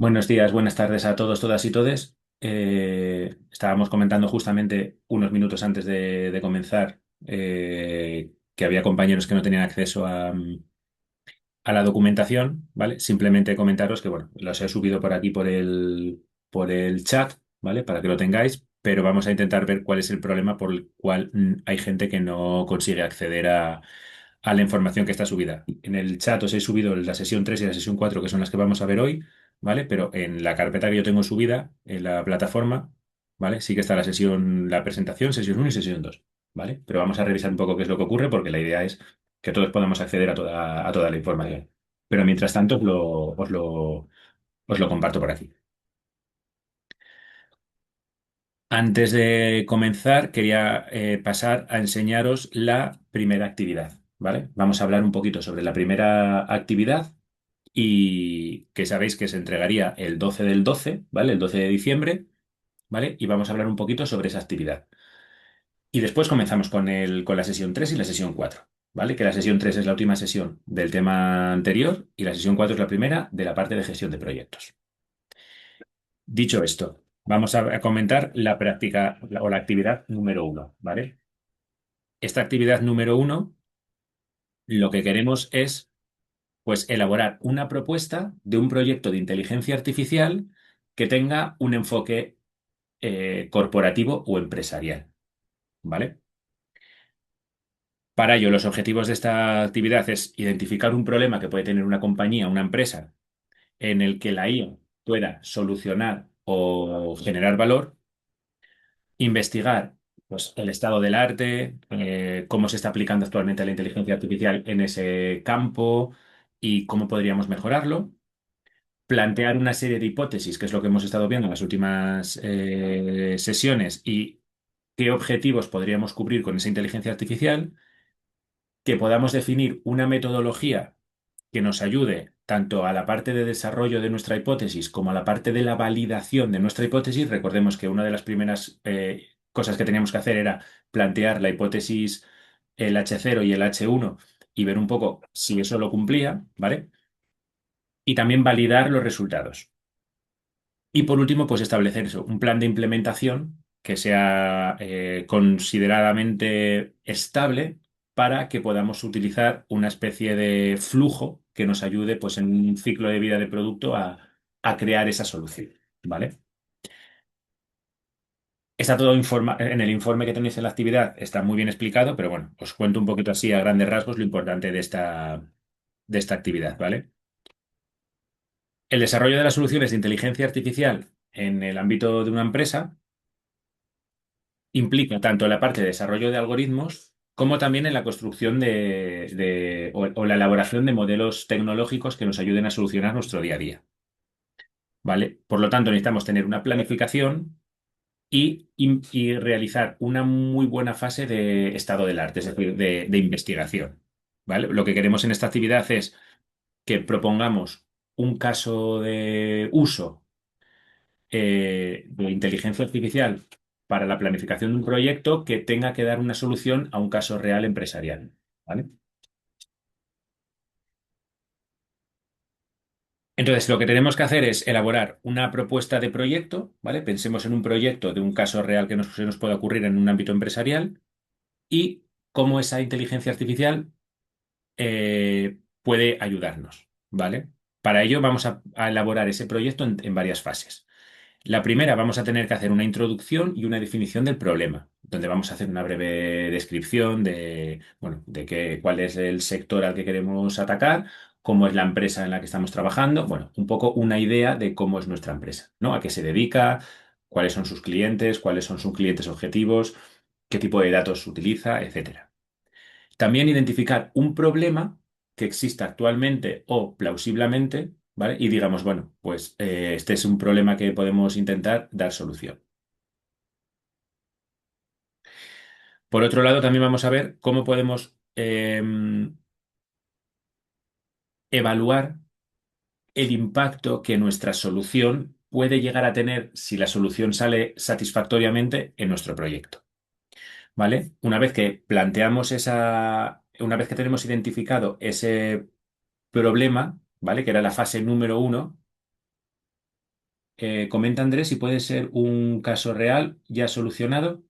Buenos días, buenas tardes a todos, todas y todes. Estábamos comentando justamente unos minutos antes de comenzar que había compañeros que no tenían acceso a la documentación, ¿vale? Simplemente comentaros que, bueno, los he subido por aquí por el chat, ¿vale? Para que lo tengáis, pero vamos a intentar ver cuál es el problema por el cual hay gente que no consigue acceder a la información que está subida. En el chat os he subido la sesión 3 y la sesión 4, que son las que vamos a ver hoy, ¿vale? Pero en la carpeta que yo tengo subida en la plataforma, ¿vale? Sí que está la presentación, sesión uno y sesión 2, ¿vale? Pero vamos a revisar un poco qué es lo que ocurre porque la idea es que todos podamos acceder a toda la información. Pero mientras tanto os lo comparto por aquí. Antes de comenzar, quería pasar a enseñaros la primera actividad, ¿vale? Vamos a hablar un poquito sobre la primera actividad y que sabéis que se entregaría el 12 del 12, ¿vale? El 12 de diciembre, ¿vale? Y vamos a hablar un poquito sobre esa actividad. Y después comenzamos con la sesión 3 y la sesión 4, ¿vale? Que la sesión 3 es la última sesión del tema anterior y la sesión 4 es la primera de la parte de gestión de proyectos. Dicho esto, vamos a comentar la práctica o la actividad número uno, ¿vale? Esta actividad número uno, lo que queremos es, pues, elaborar una propuesta de un proyecto de inteligencia artificial que tenga un enfoque corporativo o empresarial, ¿vale? Para ello, los objetivos de esta actividad es identificar un problema que puede tener una compañía, una empresa, en el que la IA pueda solucionar o generar valor, investigar pues, el estado del arte, cómo se está aplicando actualmente la inteligencia artificial en ese campo y cómo podríamos mejorarlo, plantear una serie de hipótesis, que es lo que hemos estado viendo en las últimas sesiones, y qué objetivos podríamos cubrir con esa inteligencia artificial, que podamos definir una metodología que nos ayude tanto a la parte de desarrollo de nuestra hipótesis como a la parte de la validación de nuestra hipótesis. Recordemos que una de las primeras cosas que teníamos que hacer era plantear la hipótesis, el H0 y el H1, y ver un poco si eso lo cumplía, ¿vale? Y también validar los resultados. Y por último, pues establecer eso, un plan de implementación que sea consideradamente estable para que podamos utilizar una especie de flujo que nos ayude, pues, en un ciclo de vida de producto a crear esa solución, ¿vale? Está todo en el informe que tenéis en la actividad, está muy bien explicado, pero bueno, os cuento un poquito así a grandes rasgos lo importante de esta actividad, ¿vale? El desarrollo de las soluciones de inteligencia artificial en el ámbito de una empresa implica tanto la parte de desarrollo de algoritmos como también en la construcción o la elaboración de modelos tecnológicos que nos ayuden a solucionar nuestro día a día, ¿vale? Por lo tanto, necesitamos tener una planificación y realizar una muy buena fase de estado del arte, es decir, de investigación, ¿vale? Lo que queremos en esta actividad es que propongamos un caso de uso de inteligencia artificial para la planificación de un proyecto que tenga que dar una solución a un caso real empresarial, ¿vale? Entonces, lo que tenemos que hacer es elaborar una propuesta de proyecto, ¿vale? Pensemos en un proyecto de un caso real que se nos pueda ocurrir en un ámbito empresarial y cómo esa inteligencia artificial puede ayudarnos, ¿vale? Para ello vamos a elaborar ese proyecto en varias fases. La primera, vamos a tener que hacer una introducción y una definición del problema, donde vamos a hacer una breve descripción bueno, cuál es el sector al que queremos atacar, cómo es la empresa en la que estamos trabajando, bueno, un poco una idea de cómo es nuestra empresa, ¿no? A qué se dedica, cuáles son sus clientes, cuáles son sus clientes objetivos, qué tipo de datos utiliza, etcétera. También identificar un problema que exista actualmente o plausiblemente, ¿vale? Y digamos, bueno, pues este es un problema que podemos intentar dar solución. Por otro lado, también vamos a ver cómo podemos evaluar el impacto que nuestra solución puede llegar a tener si la solución sale satisfactoriamente en nuestro proyecto, ¿vale? Una vez que tenemos identificado ese problema, ¿vale? Que era la fase número uno, Comenta Andrés si puede ser un caso real ya solucionado,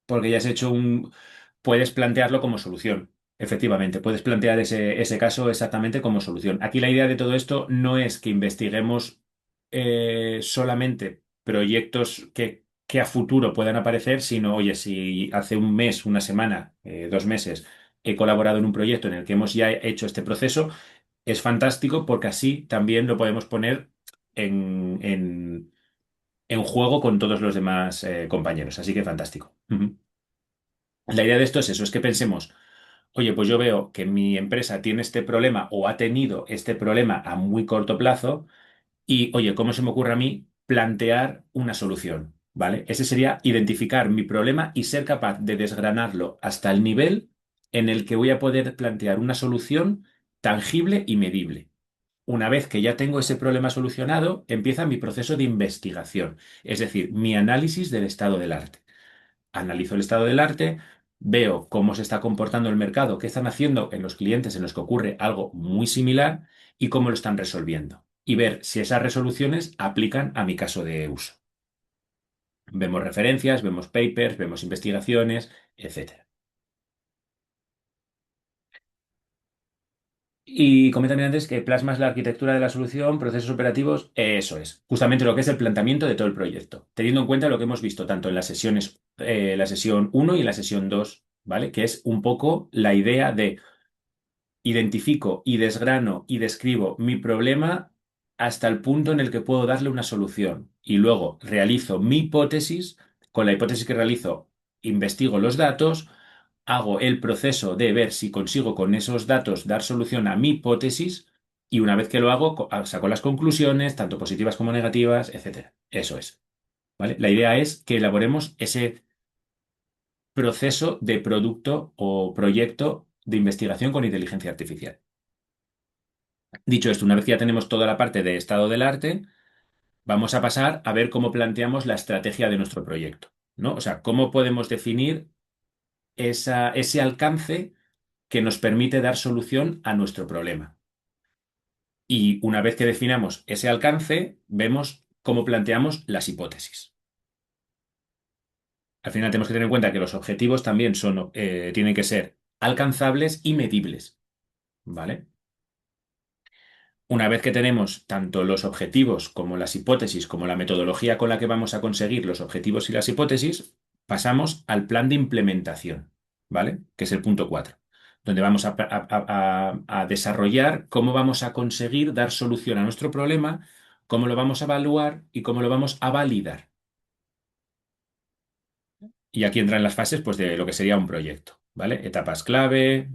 porque ya has hecho un... Puedes plantearlo como solución. Efectivamente, puedes plantear ese caso exactamente como solución. Aquí la idea de todo esto no es que investiguemos solamente proyectos que a futuro puedan aparecer, sino, oye, si hace un mes, una semana, 2 meses, he colaborado en un proyecto en el que hemos ya hecho este proceso, es fantástico porque así también lo podemos poner en juego con todos los demás compañeros. Así que fantástico. Ujú. La idea de esto es eso, es que pensemos, oye, pues yo veo que mi empresa tiene este problema o ha tenido este problema a muy corto plazo y, oye, ¿cómo se me ocurre a mí plantear una solución? ¿Vale? Ese sería identificar mi problema y ser capaz de desgranarlo hasta el nivel en el que voy a poder plantear una solución tangible y medible. Una vez que ya tengo ese problema solucionado, empieza mi proceso de investigación, es decir, mi análisis del estado del arte. Analizo el estado del arte, veo cómo se está comportando el mercado, qué están haciendo en los clientes en los que ocurre algo muy similar y cómo lo están resolviendo. Y ver si esas resoluciones aplican a mi caso de uso. Vemos referencias, vemos papers, vemos investigaciones, etcétera. Y comenté antes que plasmas la arquitectura de la solución, procesos operativos, eso es, justamente lo que es el planteamiento de todo el proyecto, teniendo en cuenta lo que hemos visto tanto en las sesiones, la sesión uno y en la sesión 2, ¿vale? Que es un poco la idea de identifico y desgrano y describo mi problema hasta el punto en el que puedo darle una solución. Y luego realizo mi hipótesis. Con la hipótesis que realizo, investigo los datos, hago el proceso de ver si consigo con esos datos dar solución a mi hipótesis. Y una vez que lo hago, saco las conclusiones, tanto positivas como negativas, etcétera. Eso es, ¿vale? La idea es que elaboremos ese proceso de producto o proyecto de investigación con inteligencia artificial. Dicho esto, una vez que ya tenemos toda la parte de estado del arte, vamos a pasar a ver cómo planteamos la estrategia de nuestro proyecto, ¿no? O sea, cómo podemos definir ese alcance que nos permite dar solución a nuestro problema. Y una vez que definamos ese alcance, vemos cómo planteamos las hipótesis. Al final tenemos que tener en cuenta que los objetivos también tienen que ser alcanzables y medibles, ¿vale? Una vez que tenemos tanto los objetivos como las hipótesis, como la metodología con la que vamos a conseguir los objetivos y las hipótesis, pasamos al plan de implementación, ¿vale? Que es el punto 4, donde vamos a desarrollar cómo vamos a conseguir dar solución a nuestro problema, cómo lo vamos a evaluar y cómo lo vamos a validar. Y aquí entran las fases, pues, de lo que sería un proyecto, ¿vale? Etapas clave,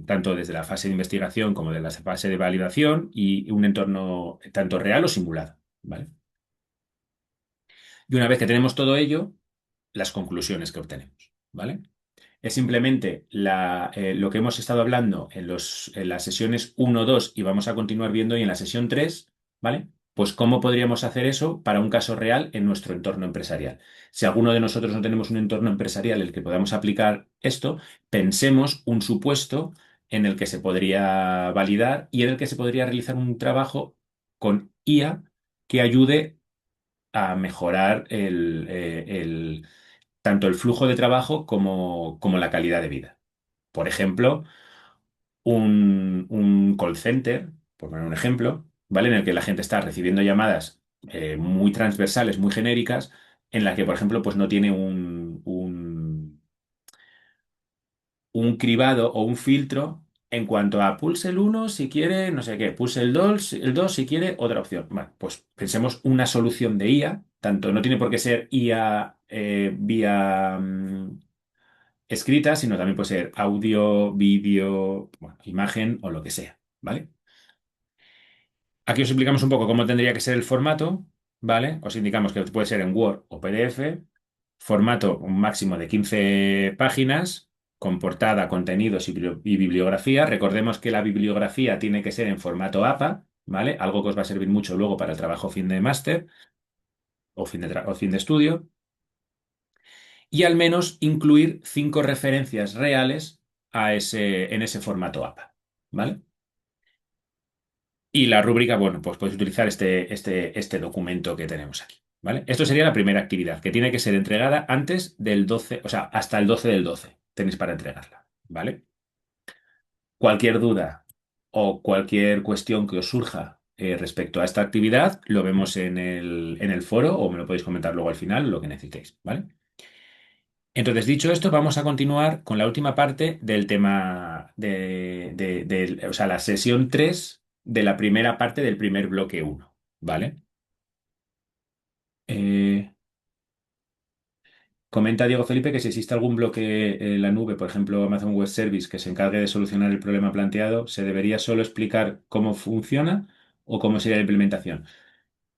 tanto desde la fase de investigación como de la fase de validación y un entorno tanto real o simulado, ¿vale? Y una vez que tenemos todo ello, las conclusiones que obtenemos, ¿vale? Es simplemente lo que hemos estado hablando en las sesiones uno, 2 y vamos a continuar viendo hoy en la sesión 3, ¿vale? Pues cómo podríamos hacer eso para un caso real en nuestro entorno empresarial. Si alguno de nosotros no tenemos un entorno empresarial en el que podamos aplicar esto, pensemos un supuesto en el que se podría validar y en el que se podría realizar un trabajo con IA que ayude a mejorar tanto el flujo de trabajo como la calidad de vida. Por ejemplo, un call center, por poner un ejemplo, ¿vale? En el que la gente está recibiendo llamadas muy transversales, muy genéricas, en la que, por ejemplo, pues no tiene un cribado o un filtro en cuanto a pulse el uno si quiere, no sé qué, pulse el 2 si quiere otra opción. Bueno, pues pensemos una solución de IA, tanto no tiene por qué ser IA vía escrita, sino también puede ser audio, vídeo, bueno, imagen o lo que sea, ¿vale? Aquí os explicamos un poco cómo tendría que ser el formato, ¿vale? Os indicamos que puede ser en Word o PDF, formato un máximo de 15 páginas, con portada, contenidos y bibliografía. Recordemos que la bibliografía tiene que ser en formato APA, ¿vale? Algo que os va a servir mucho luego para el trabajo fin de máster o fin de estudio. Y al menos incluir 5 referencias reales en ese formato APA, ¿vale? Y la rúbrica, bueno, pues puedes utilizar este documento que tenemos aquí, ¿vale? Esto sería la primera actividad, que tiene que ser entregada antes del 12, o sea, hasta el 12 del 12 tenéis para entregarla, ¿vale? Cualquier duda o cualquier cuestión que os surja respecto a esta actividad, lo vemos en el foro o me lo podéis comentar luego al final, lo que necesitéis, ¿vale? Entonces, dicho esto, vamos a continuar con la última parte del tema o sea, la sesión 3 de la primera parte del primer bloque uno, ¿vale? Eh, Comenta Diego Felipe que si existe algún bloque en la nube, por ejemplo Amazon Web Service, que se encargue de solucionar el problema planteado, ¿se debería solo explicar cómo funciona o cómo sería la implementación?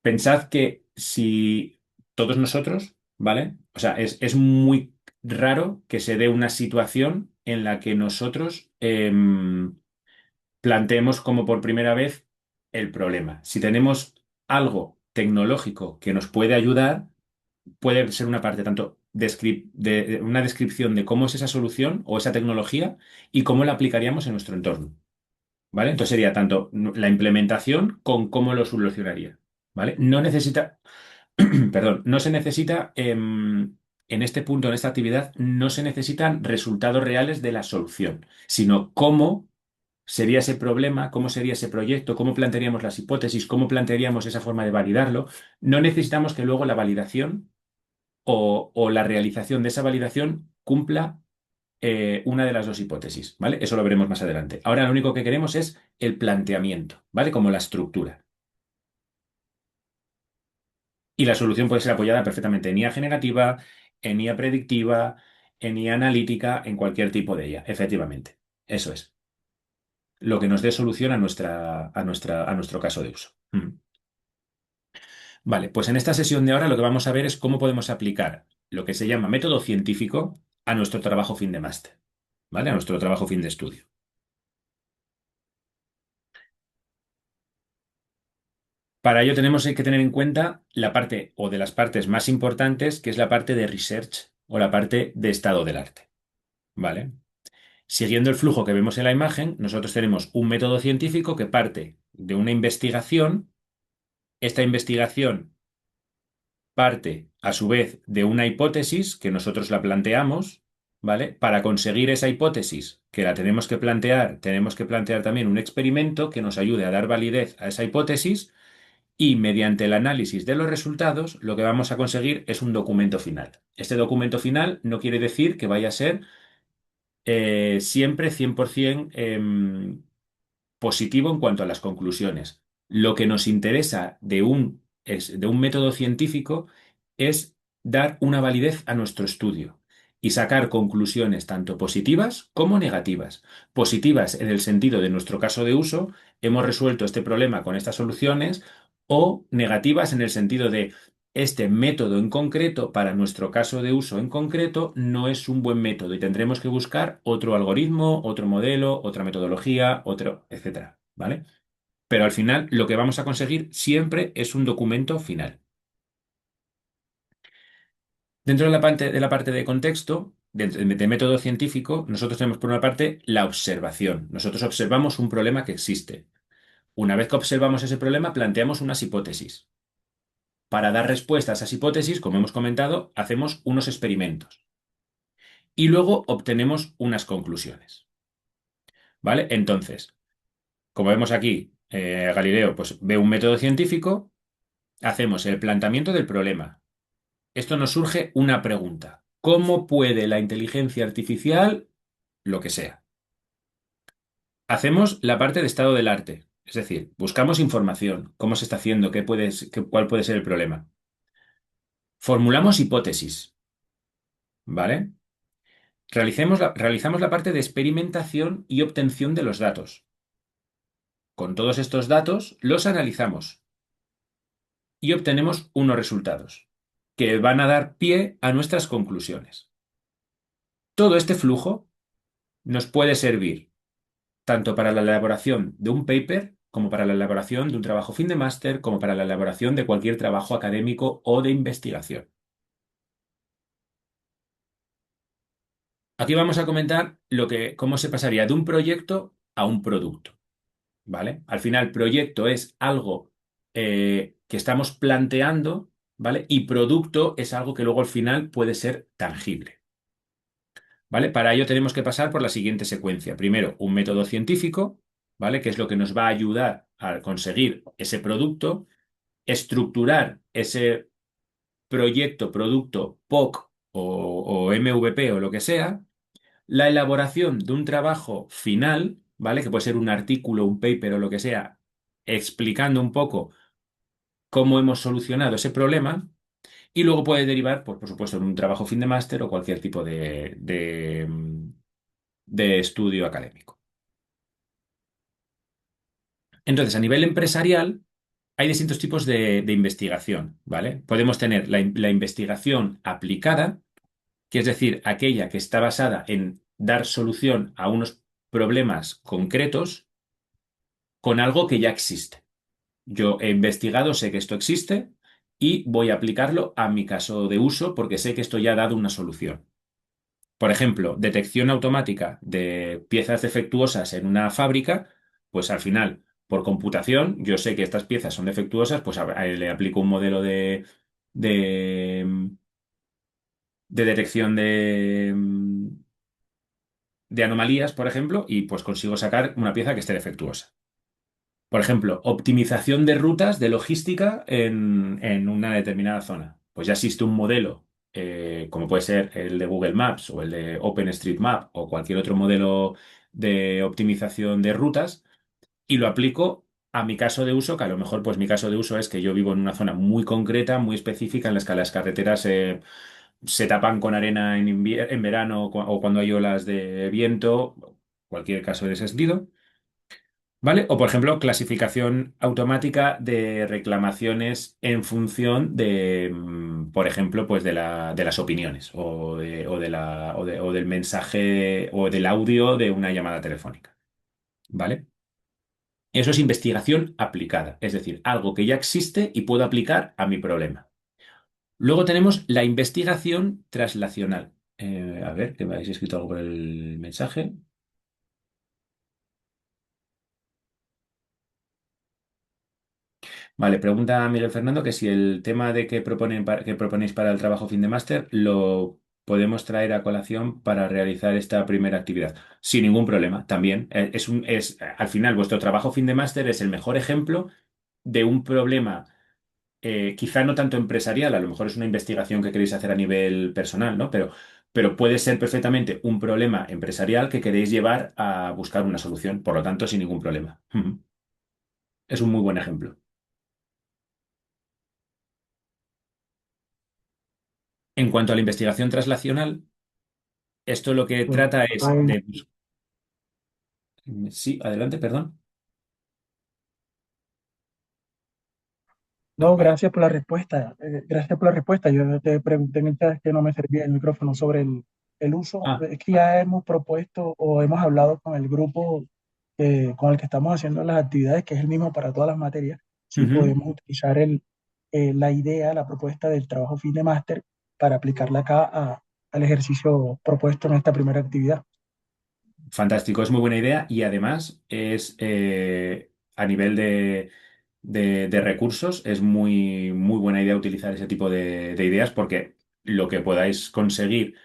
Pensad que si todos nosotros, ¿vale? O sea, es muy raro que se dé una situación en la que nosotros planteemos como por primera vez el problema. Si tenemos algo tecnológico que nos puede ayudar, puede ser una parte tanto de una descripción de cómo es esa solución o esa tecnología y cómo la aplicaríamos en nuestro entorno, ¿vale? Entonces sería tanto la implementación con cómo lo solucionaría, ¿vale? No necesita, perdón, no se necesita, en este punto, en esta actividad, no se necesitan resultados reales de la solución, sino cómo sería ese problema, cómo sería ese proyecto, cómo plantearíamos las hipótesis, cómo plantearíamos esa forma de validarlo. No necesitamos que luego la validación o la realización de esa validación cumpla una de las dos hipótesis, ¿vale? Eso lo veremos más adelante. Ahora lo único que queremos es el planteamiento, ¿vale? Como la estructura. Y la solución puede ser apoyada perfectamente en IA generativa, en IA predictiva, en IA analítica, en cualquier tipo de IA, efectivamente. Eso es lo que nos dé solución a nuestro caso de uso. Vale, pues en esta sesión de ahora lo que vamos a ver es cómo podemos aplicar lo que se llama método científico a nuestro trabajo fin de máster, ¿vale? A nuestro trabajo fin de estudio. Para ello tenemos que tener en cuenta la parte o de las partes más importantes, que es la parte de research o la parte de estado del arte, ¿vale? Siguiendo el flujo que vemos en la imagen, nosotros tenemos un método científico que parte de una investigación. Esta investigación parte, a su vez, de una hipótesis que nosotros la planteamos, ¿vale? Para conseguir esa hipótesis que la tenemos que plantear también un experimento que nos ayude a dar validez a esa hipótesis y mediante el análisis de los resultados, lo que vamos a conseguir es un documento final. Este documento final no quiere decir que vaya a ser siempre 100% positivo en cuanto a las conclusiones. Lo que nos interesa de un método científico es dar una validez a nuestro estudio y sacar conclusiones tanto positivas como negativas. Positivas en el sentido de nuestro caso de uso, hemos resuelto este problema con estas soluciones, o negativas en el sentido de este método en concreto, para nuestro caso de uso en concreto, no es un buen método y tendremos que buscar otro algoritmo, otro modelo, otra metodología, otro, etcétera, ¿vale? Pero al final lo que vamos a conseguir siempre es un documento final. Dentro de la parte de contexto, de método científico, nosotros tenemos por una parte la observación. Nosotros observamos un problema que existe. Una vez que observamos ese problema, planteamos unas hipótesis. Para dar respuesta a esas hipótesis, como hemos comentado, hacemos unos experimentos y luego obtenemos unas conclusiones, ¿vale? Entonces, como vemos aquí, Galileo pues, ve un método científico, hacemos el planteamiento del problema. Esto nos surge una pregunta. ¿Cómo puede la inteligencia artificial, lo que sea? Hacemos la parte de estado del arte, es decir, buscamos información, cómo se está haciendo, cuál puede ser el problema. Formulamos hipótesis, ¿vale? Realizamos la parte de experimentación y obtención de los datos. Con todos estos datos los analizamos y obtenemos unos resultados que van a dar pie a nuestras conclusiones. Todo este flujo nos puede servir tanto para la elaboración de un paper, como para la elaboración de un trabajo fin de máster, como para la elaboración de cualquier trabajo académico o de investigación. Aquí vamos a comentar cómo se pasaría de un proyecto a un producto, ¿vale? Al final, proyecto es algo que estamos planteando, ¿vale? Y producto es algo que luego al final puede ser tangible, ¿vale? Para ello tenemos que pasar por la siguiente secuencia. Primero, un método científico, ¿vale? Que es lo que nos va a ayudar a conseguir ese producto, estructurar ese proyecto, producto, POC o MVP o lo que sea, la elaboración de un trabajo final, ¿vale? Que puede ser un artículo, un paper o lo que sea, explicando un poco cómo hemos solucionado ese problema y luego puede derivar, pues, por supuesto, en un trabajo fin de máster o cualquier tipo de estudio académico. Entonces, a nivel empresarial, hay distintos tipos de investigación, ¿vale? Podemos tener la investigación aplicada, que es decir, aquella que está basada en dar solución a unos problemas concretos con algo que ya existe. Yo he investigado, sé que esto existe y voy a aplicarlo a mi caso de uso porque sé que esto ya ha dado una solución. Por ejemplo, detección automática de piezas defectuosas en una fábrica, pues al final, por computación, yo sé que estas piezas son defectuosas, pues le aplico un modelo de, de detección de anomalías, por ejemplo, y pues consigo sacar una pieza que esté defectuosa. Por ejemplo, optimización de rutas de logística en una determinada zona. Pues ya existe un modelo, como puede ser el de Google Maps o el de OpenStreetMap o cualquier otro modelo de optimización de rutas, y lo aplico a mi caso de uso, que a lo mejor pues mi caso de uso es que yo vivo en una zona muy concreta, muy específica, en las que las carreteras se tapan con arena en verano o cuando hay olas de viento, cualquier caso de ese sentido. ¿Vale? O, por ejemplo, clasificación automática de reclamaciones en función de, por ejemplo, pues de las opiniones o del mensaje o del audio de una llamada telefónica. ¿Vale? Eso es investigación aplicada, es decir, algo que ya existe y puedo aplicar a mi problema. Luego tenemos la investigación traslacional. A ver, que me habéis escrito algo por el mensaje. Vale, pregunta Miguel Fernando que si el tema de que proponéis para el trabajo fin de máster lo podemos traer a colación para realizar esta primera actividad. Sin ningún problema, también. Al final, vuestro trabajo fin de máster es el mejor ejemplo de un problema, quizá no tanto empresarial, a lo mejor es una investigación que queréis hacer a nivel personal, ¿no? Pero puede ser perfectamente un problema empresarial que queréis llevar a buscar una solución, por lo tanto, sin ningún problema. Ujú. Es un muy buen ejemplo. En cuanto a la investigación traslacional, esto lo que Bueno, trata es de... Sí, adelante, perdón. Ah, no, vale. gracias por la respuesta. Gracias por la respuesta. Yo te pregunté en el chat que no me servía el micrófono sobre el uso. Ah, Es que ya hemos propuesto o hemos hablado con el grupo con el que estamos haciendo las actividades, que es el mismo para todas las materias, si ujú. podemos utilizar la idea, la propuesta del trabajo fin de máster para aplicarla acá al ejercicio propuesto en esta primera actividad. Fantástico, es muy buena idea y además es a nivel de recursos, es muy buena idea utilizar ese tipo de ideas porque lo que podáis conseguir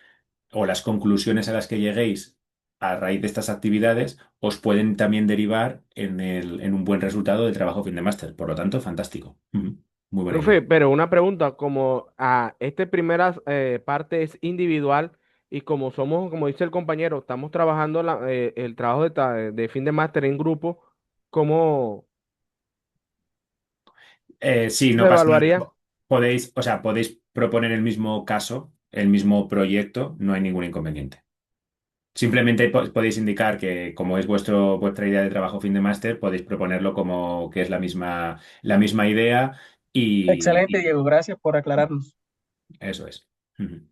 o las conclusiones a las que lleguéis a raíz de estas actividades os pueden también derivar en un buen resultado de trabajo fin de máster. Por lo tanto, fantástico. Ujú. Muy buena Profe, idea. pero una pregunta, como esta primera parte es individual y como somos, como dice el compañero, estamos trabajando el trabajo de fin de máster en grupo, ¿cómo Sí, no se pasa nada. evaluaría? Podéis, o sea, podéis proponer el mismo caso, el mismo proyecto, no hay ningún inconveniente. Simplemente podéis indicar que como es vuestra idea de trabajo fin de máster, podéis proponerlo como que es la misma idea Excelente, y Diego. Gracias por aclararnos. eso es. Ujú.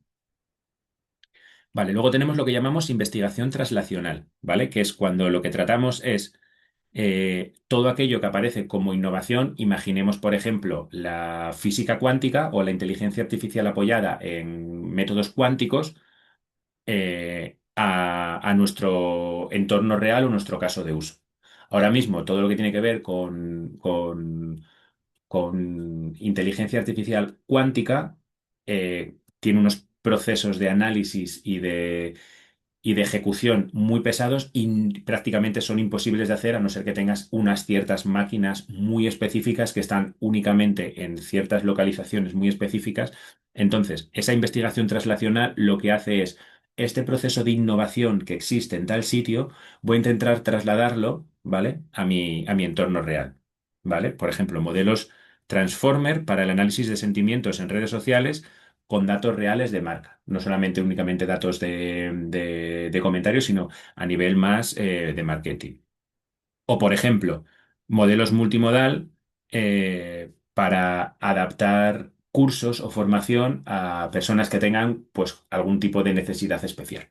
Vale, luego tenemos lo que llamamos investigación traslacional, ¿vale? Que es cuando lo que tratamos es todo aquello que aparece como innovación. Imaginemos, por ejemplo, la física cuántica o la inteligencia artificial apoyada en métodos cuánticos a nuestro entorno real o nuestro caso de uso. Ahora mismo, todo lo que tiene que ver con inteligencia artificial cuántica tiene unos procesos de análisis y de ejecución muy pesados y prácticamente son imposibles de hacer a no ser que tengas unas ciertas máquinas muy específicas que están únicamente en ciertas localizaciones muy específicas. Entonces, esa investigación translacional lo que hace es este proceso de innovación que existe en tal sitio, voy a intentar trasladarlo, ¿vale? A mi entorno real, ¿vale? Por ejemplo, modelos Transformer para el análisis de sentimientos en redes sociales con datos reales de marca, no solamente únicamente datos de comentarios, sino a nivel más de marketing. O, por ejemplo, modelos multimodal para adaptar cursos o formación a personas que tengan pues, algún tipo de necesidad especial.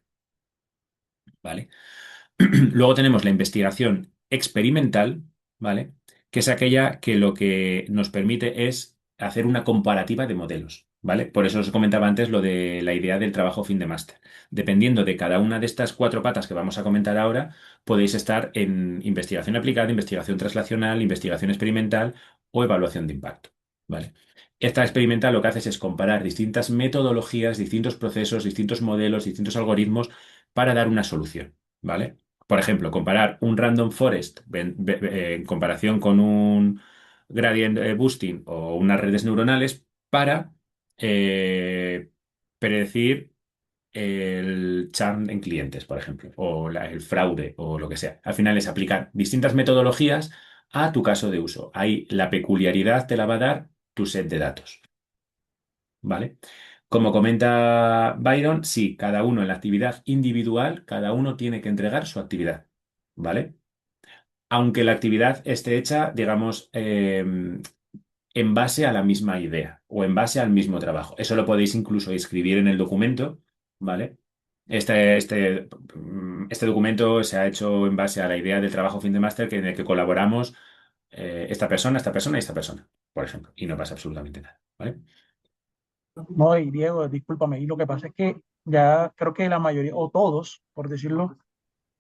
¿Vale? Luego tenemos la investigación experimental, ¿vale? Que es aquella que lo que nos permite es hacer una comparativa de modelos, ¿vale? Por eso os comentaba antes lo de la idea del trabajo fin de máster. Dependiendo de cada una de estas cuatro patas que vamos a comentar ahora, podéis estar en investigación aplicada, investigación translacional, investigación experimental o evaluación de impacto, ¿vale? Esta experimental lo que haces es comparar distintas metodologías, distintos procesos, distintos modelos, distintos algoritmos para dar una solución, ¿vale? Por ejemplo, comparar un random forest en comparación con un gradient boosting o unas redes neuronales para eh, predecir el churn en clientes, por ejemplo, o el fraude o lo que sea. Al final es aplicar distintas metodologías a tu caso de uso. Ahí la peculiaridad te la va a dar tu set de datos, ¿vale? Como comenta Byron, sí, cada uno en la actividad individual, cada uno tiene que entregar su actividad, ¿vale? Aunque la actividad esté hecha, digamos, en base a la misma idea o en base al mismo trabajo. Eso lo podéis incluso escribir en el documento, ¿vale? Este documento se ha hecho en base a la idea del trabajo fin de máster en el que colaboramos esta persona y esta persona, por ejemplo, y no pasa absolutamente nada, ¿vale? No, y Diego, discúlpame, y lo que pasa es que ya creo que la mayoría, o todos, por decirlo,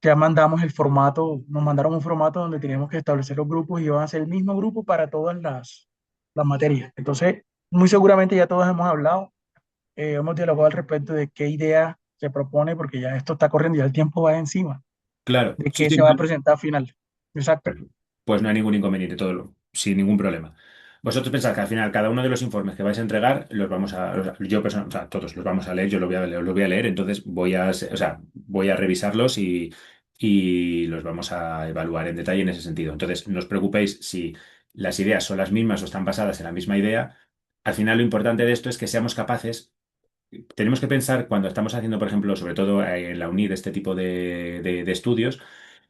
ya mandamos el formato, nos mandaron un formato donde teníamos que establecer los grupos y iban a ser el mismo grupo para todas las materias. Entonces, muy seguramente ya todos hemos hablado, hemos dialogado al respecto de qué idea se propone, porque ya esto está corriendo, ya el tiempo va encima, Claro, de sí, qué sí, se va a presentar al final. Exacto. pues no hay ningún inconveniente, sin ningún problema. Vosotros pensad que al final cada uno de los informes que vais a entregar los vamos a, o sea, todos los vamos a leer, yo los voy a leer, entonces o sea, voy a revisarlos y los vamos a evaluar en detalle en ese sentido. Entonces, no os preocupéis si las ideas son las mismas o están basadas en la misma idea. Al final, lo importante de esto es que seamos capaces. Tenemos que pensar cuando estamos haciendo, por ejemplo, sobre todo en la UNID, este tipo de estudios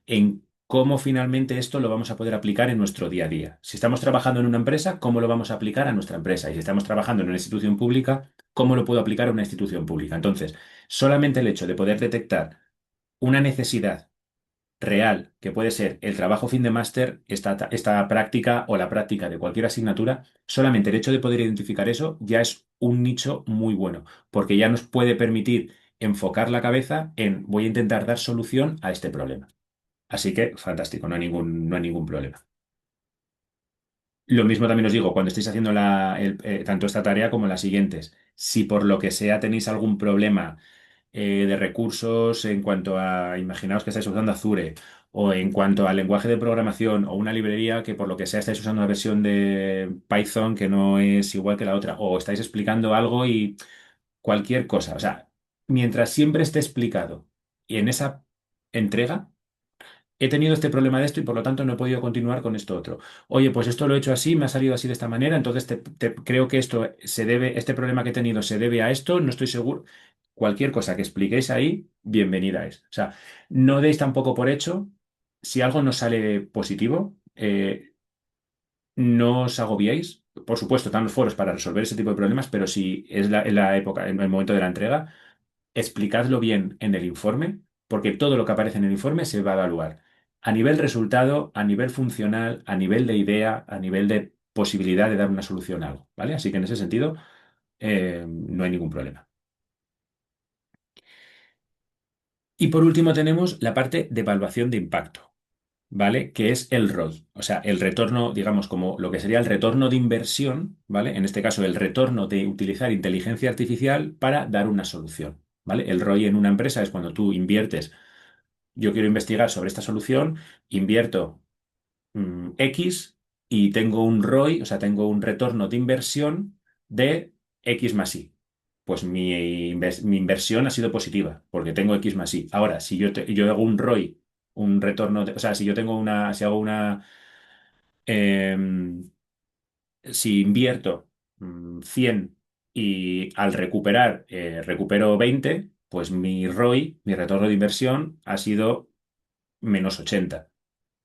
en cómo finalmente esto lo vamos a poder aplicar en nuestro día a día. Si estamos trabajando en una empresa, ¿cómo lo vamos a aplicar a nuestra empresa? Y si estamos trabajando en una institución pública, ¿cómo lo puedo aplicar a una institución pública? Entonces, solamente el hecho de poder detectar una necesidad real, que puede ser el trabajo fin de máster, esta práctica o la práctica de cualquier asignatura, solamente el hecho de poder identificar eso ya es un nicho muy bueno, porque ya nos puede permitir enfocar la cabeza en voy a intentar dar solución a este problema. Así que, fantástico, no hay ningún problema. Lo mismo también os digo, cuando estéis haciendo tanto esta tarea como las siguientes, si por lo que sea tenéis algún problema de recursos en cuanto a, imaginaos que estáis usando Azure, o en cuanto al lenguaje de programación, o una librería que por lo que sea estáis usando una versión de Python que no es igual que la otra, o estáis explicando algo y cualquier cosa, o sea, mientras siempre esté explicado y en esa entrega he tenido este problema de esto y por lo tanto no he podido continuar con esto otro. Oye, pues esto lo he hecho así, me ha salido así de esta manera, entonces creo que este problema que he tenido se debe a esto, no estoy seguro. Cualquier cosa que expliquéis ahí, bienvenida es. O sea, no deis tampoco por hecho, si algo no sale positivo, no os agobiéis. Por supuesto, están los foros para resolver ese tipo de problemas, pero si es la época, en el momento de la entrega, explicadlo bien en el informe, porque todo lo que aparece en el informe se va a evaluar a nivel resultado, a nivel funcional, a nivel de idea, a nivel de posibilidad de dar una solución a algo, ¿vale? Así que en ese sentido, no hay ningún problema. Y por último tenemos la parte de evaluación de impacto. ¿vale? Que es el ROI. O sea, el retorno, digamos, como lo que sería el retorno de inversión, ¿vale? En este caso, el retorno de utilizar inteligencia artificial para dar una solución, ¿vale? El ROI en una empresa es cuando tú inviertes, yo quiero investigar sobre esta solución, invierto X y tengo un ROI, o sea, tengo un retorno de inversión de X más Y. Pues mi inversión ha sido positiva porque tengo X más Y. Ahora, si yo hago un ROI, un retorno, o sea, si yo tengo si hago em, si invierto 100 y al recuperar recupero 20, pues mi ROI, mi retorno de inversión, ha sido -80.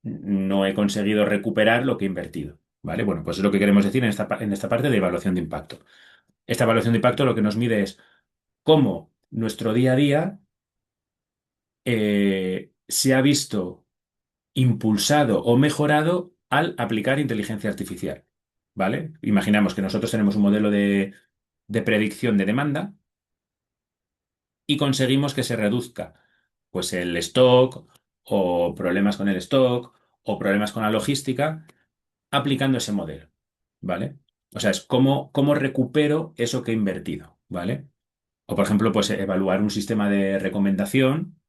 No he conseguido recuperar lo que he invertido. ¿Vale? Bueno, pues es lo que queremos decir en esta parte de evaluación de impacto. Esta evaluación de impacto lo que nos mide es cómo nuestro día a día se ha visto impulsado o mejorado al aplicar inteligencia artificial. ¿Vale? Imaginamos que nosotros tenemos un modelo de predicción de demanda y conseguimos que se reduzca pues el stock o problemas con el stock o problemas con la logística aplicando ese modelo, ¿vale? O sea, es cómo recupero eso que he invertido, ¿vale? O, por ejemplo, pues evaluar un sistema de recomendación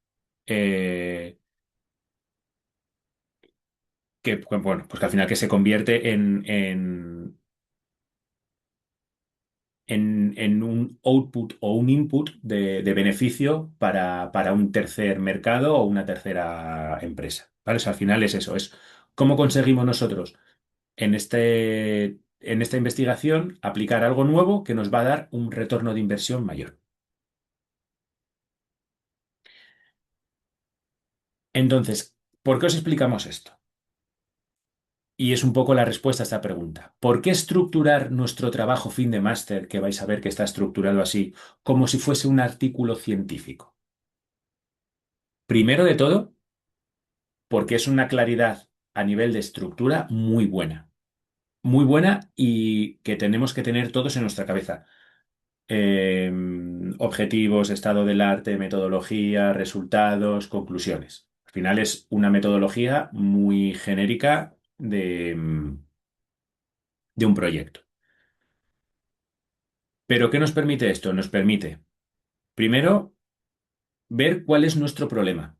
eh, bueno, pues que al final que se convierte en un output o un input de beneficio para un tercer mercado o una tercera empresa, ¿vale? O sea, al final es eso, es cómo conseguimos nosotros en esta investigación aplicar algo nuevo que nos va a dar un retorno de inversión mayor. Entonces, ¿por qué os explicamos esto? Y es un poco la respuesta a esta pregunta. ¿Por qué estructurar nuestro trabajo fin de máster, que vais a ver que está estructurado así, como si fuese un artículo científico? Primero de todo, porque es una claridad a nivel de estructura muy buena y que tenemos que tener todos en nuestra cabeza. eh, Objetivos, estado del arte, metodología, resultados, conclusiones. Al final es una metodología muy genérica de un proyecto. ¿Pero qué nos permite esto? Nos permite, primero, ver cuál es nuestro problema,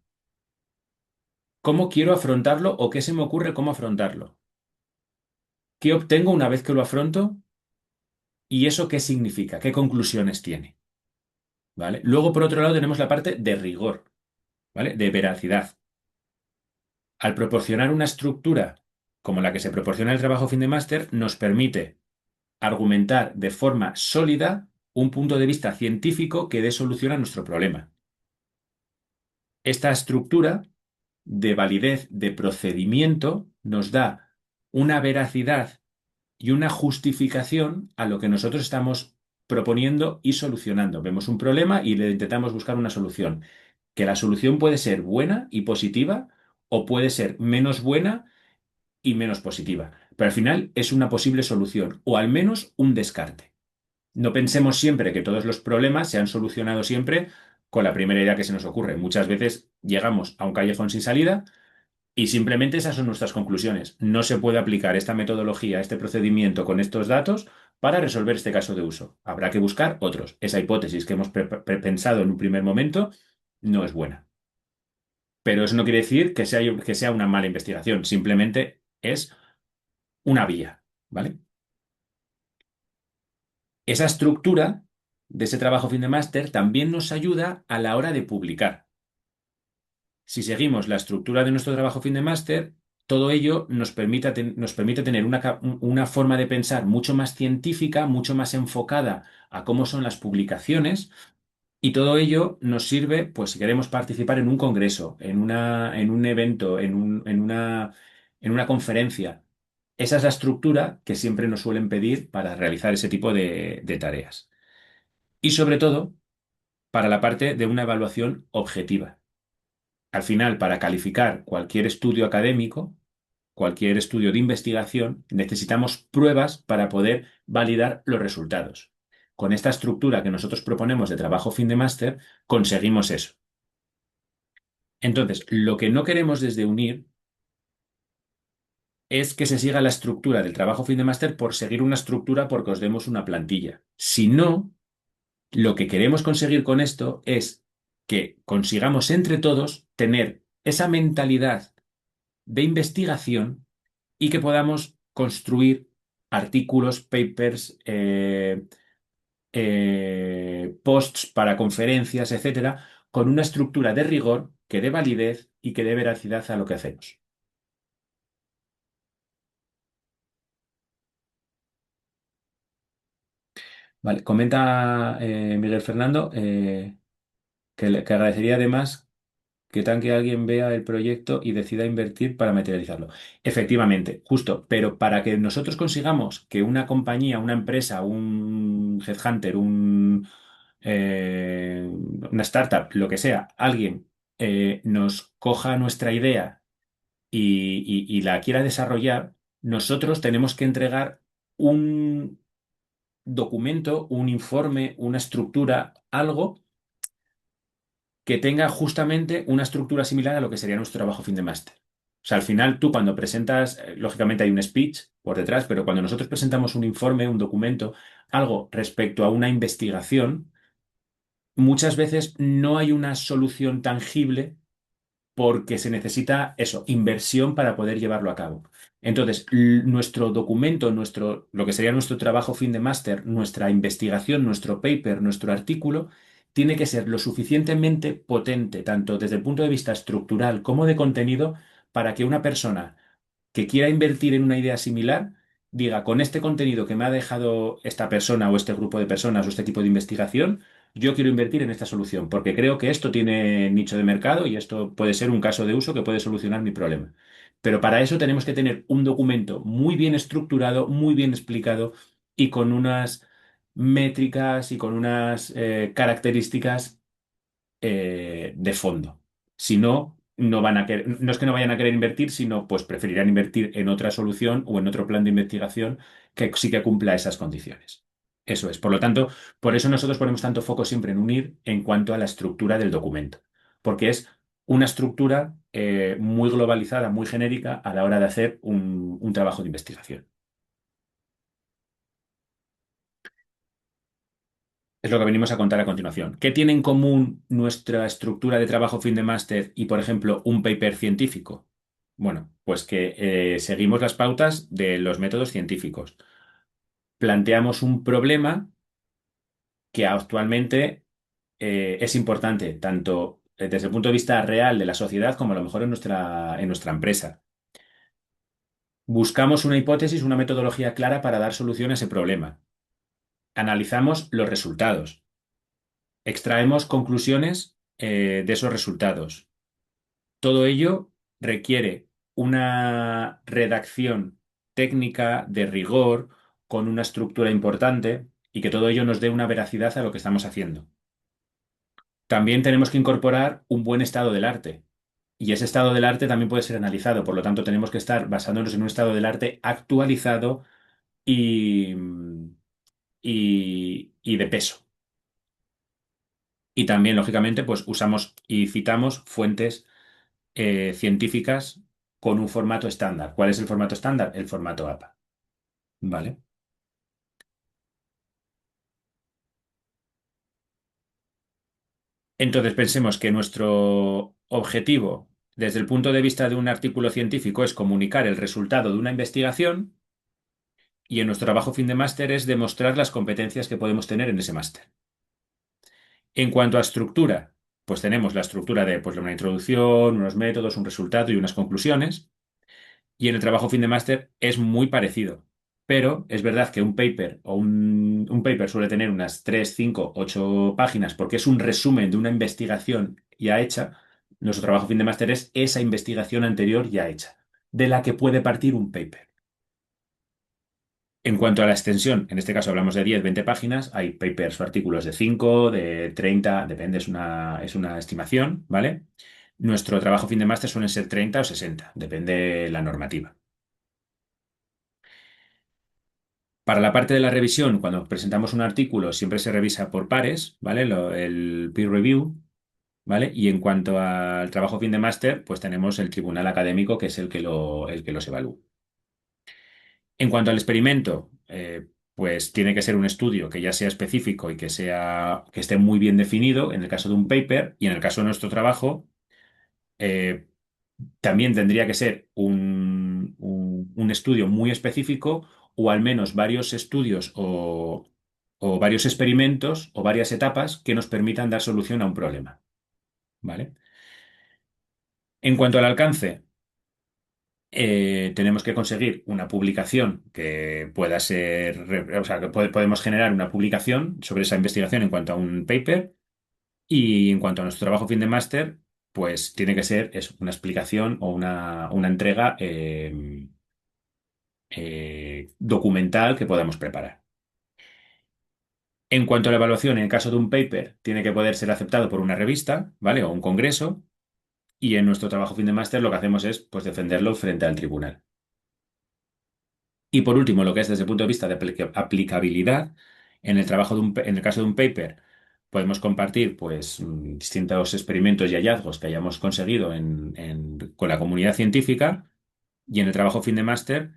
cómo quiero afrontarlo o qué se me ocurre cómo afrontarlo, qué obtengo una vez que lo afronto y eso qué significa, qué conclusiones tiene. ¿Vale? Luego, por otro lado, tenemos la parte de rigor, ¿vale? De veracidad. Al proporcionar una estructura como la que se proporciona en el trabajo fin de máster, nos permite argumentar de forma sólida un punto de vista científico que dé solución a nuestro problema. Esta estructura de validez de procedimiento nos da una veracidad y una justificación a lo que nosotros estamos proponiendo y solucionando. Vemos un problema y le intentamos buscar una solución. Que la solución puede ser buena y positiva o puede ser menos buena y menos positiva. Pero al final es una posible solución o al menos un descarte. No pensemos siempre que todos los problemas se han solucionado siempre con la primera idea que se nos ocurre. Muchas veces llegamos a un callejón sin salida y simplemente esas son nuestras conclusiones. No se puede aplicar esta metodología, este procedimiento con estos datos para resolver este caso de uso. Habrá que buscar otros. Esa hipótesis que hemos pensado en un primer momento no es buena. Pero eso no quiere decir que sea una mala investigación. Simplemente es una vía, ¿vale? Esa estructura de ese trabajo fin de máster también nos ayuda a la hora de publicar. Si seguimos la estructura de nuestro trabajo fin de máster, todo ello nos permite tener una forma de pensar mucho más científica, mucho más enfocada a cómo son las publicaciones, y todo ello nos sirve, pues si queremos participar en un congreso, en un evento, en una conferencia. Esa es la estructura que siempre nos suelen pedir para realizar ese tipo de tareas. Y sobre todo, para la parte de una evaluación objetiva. Al final, para calificar cualquier estudio académico, cualquier estudio de investigación, necesitamos pruebas para poder validar los resultados. Con esta estructura que nosotros proponemos de trabajo fin de máster, conseguimos eso. Entonces, lo que no queremos desde UNIR es que se siga la estructura del trabajo fin de máster por seguir una estructura porque os demos una plantilla. Si no, lo que queremos conseguir con esto es que consigamos entre todos tener esa mentalidad de investigación y que podamos construir artículos, papers, posts para conferencias, etcétera, con una estructura de rigor que dé validez y que dé veracidad a lo que hacemos. Vale, comenta Miguel Fernando que agradecería además que tan que alguien vea el proyecto y decida invertir para materializarlo. Efectivamente, justo, pero para que nosotros consigamos que una compañía, una empresa, un headhunter, una startup, lo que sea, alguien nos coja nuestra idea y la quiera desarrollar, nosotros tenemos que entregar un documento, un informe, una estructura, algo que tenga justamente una estructura similar a lo que sería nuestro trabajo fin de máster. O sea, al final tú cuando presentas, lógicamente hay un speech por detrás, pero cuando nosotros presentamos un informe, un documento, algo respecto a una investigación, muchas veces no hay una solución tangible porque se necesita eso, inversión para poder llevarlo a cabo. Entonces, nuestro documento, lo que sería nuestro trabajo fin de máster, nuestra investigación, nuestro paper, nuestro artículo, tiene que ser lo suficientemente potente, tanto desde el punto de vista estructural como de contenido, para que una persona que quiera invertir en una idea similar diga, con este contenido que me ha dejado esta persona o este grupo de personas o este tipo de investigación, yo quiero invertir en esta solución porque creo que esto tiene nicho de mercado y esto puede ser un caso de uso que puede solucionar mi problema. Pero para eso tenemos que tener un documento muy bien estructurado, muy bien explicado y con unas métricas y con unas características de fondo. Si no, no van a querer, no es que no vayan a querer invertir, sino pues preferirán invertir en otra solución o en otro plan de investigación que sí que cumpla esas condiciones. Eso es. Por lo tanto, por eso nosotros ponemos tanto foco siempre en unir en cuanto a la estructura del documento, porque es una estructura muy globalizada, muy genérica a la hora de hacer un trabajo de investigación. Es lo que venimos a contar a continuación. ¿Qué tiene en común nuestra estructura de trabajo fin de máster y, por ejemplo, un paper científico? Bueno, pues que seguimos las pautas de los métodos científicos. Planteamos un problema que actualmente es importante, tanto desde el punto de vista real de la sociedad como a lo mejor en nuestra empresa. Buscamos una hipótesis, una metodología clara para dar solución a ese problema. Analizamos los resultados. Extraemos conclusiones de esos resultados. Todo ello requiere una redacción técnica de rigor, con una estructura importante y que todo ello nos dé una veracidad a lo que estamos haciendo. También tenemos que incorporar un buen estado del arte. Y ese estado del arte también puede ser analizado. Por lo tanto, tenemos que estar basándonos en un estado del arte actualizado y, y de peso. Y también, lógicamente, pues usamos y citamos fuentes científicas con un formato estándar. ¿Cuál es el formato estándar? El formato APA. ¿Vale? Entonces pensemos que nuestro objetivo, desde el punto de vista de un artículo científico, es comunicar el resultado de una investigación y en nuestro trabajo fin de máster es demostrar las competencias que podemos tener en ese máster. En cuanto a estructura, pues tenemos la estructura de pues, una introducción, unos métodos, un resultado y unas conclusiones. Y en el trabajo fin de máster es muy parecido. Pero es verdad que un paper o un paper suele tener unas 3, 5, 8 páginas porque es un resumen de una investigación ya hecha. Nuestro trabajo fin de máster es esa investigación anterior ya hecha, de la que puede partir un paper. En cuanto a la extensión, en este caso hablamos de 10, 20 páginas, hay papers o artículos de 5, de 30, depende, es una estimación, ¿vale? Nuestro trabajo fin de máster suelen ser 30 o 60, depende la normativa. Para la parte de la revisión, cuando presentamos un artículo, siempre se revisa por pares, ¿vale? El peer review, ¿vale? Y en cuanto al trabajo fin de máster, pues tenemos el tribunal académico, que es el que los evalúa. En cuanto al experimento, pues tiene que ser un estudio que ya sea específico y que esté muy bien definido en el caso de un paper, y en el caso de nuestro trabajo, eh, también tendría que ser un estudio muy específico, o al menos varios estudios o varios experimentos o varias etapas que nos permitan dar solución a un problema. ¿Vale? En cuanto al alcance, tenemos que conseguir una publicación que pueda ser, o sea, que podemos generar una publicación sobre esa investigación en cuanto a un paper, y en cuanto a nuestro trabajo fin de máster, pues tiene que ser una explicación o una entrega documental que podamos preparar. En cuanto a la evaluación, en el caso de un paper, tiene que poder ser aceptado por una revista, ¿vale? O un congreso, y en nuestro trabajo fin de máster lo que hacemos es, pues, defenderlo frente al tribunal. Y por último, lo que es desde el punto de vista de aplicabilidad, en el trabajo en el caso de un paper, podemos compartir, pues, distintos experimentos y hallazgos que hayamos conseguido con la comunidad científica, y en el trabajo fin de máster,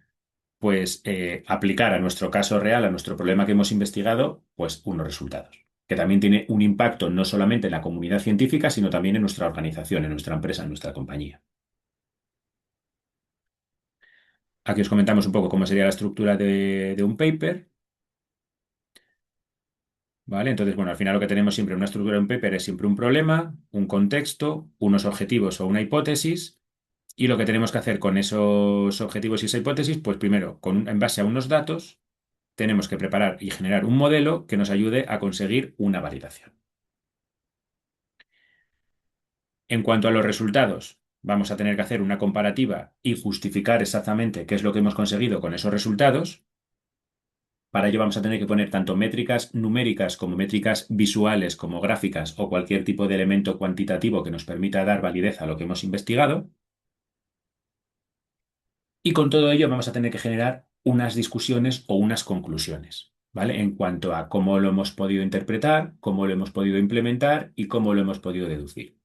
pues, aplicar a nuestro caso real, a nuestro problema que hemos investigado, pues unos resultados, que también tiene un impacto no solamente en la comunidad científica, sino también en nuestra organización, en nuestra empresa, en nuestra compañía. Aquí os comentamos un poco cómo sería la estructura de un paper. ¿Vale? Entonces, bueno, al final lo que tenemos siempre en una estructura de un paper es siempre un problema, un contexto, unos objetivos o una hipótesis, y lo que tenemos que hacer con esos objetivos y esa hipótesis, pues primero, en base a unos datos, tenemos que preparar y generar un modelo que nos ayude a conseguir una validación. En cuanto a los resultados, vamos a tener que hacer una comparativa y justificar exactamente qué es lo que hemos conseguido con esos resultados. Para ello vamos a tener que poner tanto métricas numéricas como métricas visuales, como gráficas o cualquier tipo de elemento cuantitativo que nos permita dar validez a lo que hemos investigado. Y con todo ello vamos a tener que generar unas discusiones o unas conclusiones, ¿vale? En cuanto a cómo lo hemos podido interpretar, cómo lo hemos podido implementar y cómo lo hemos podido deducir.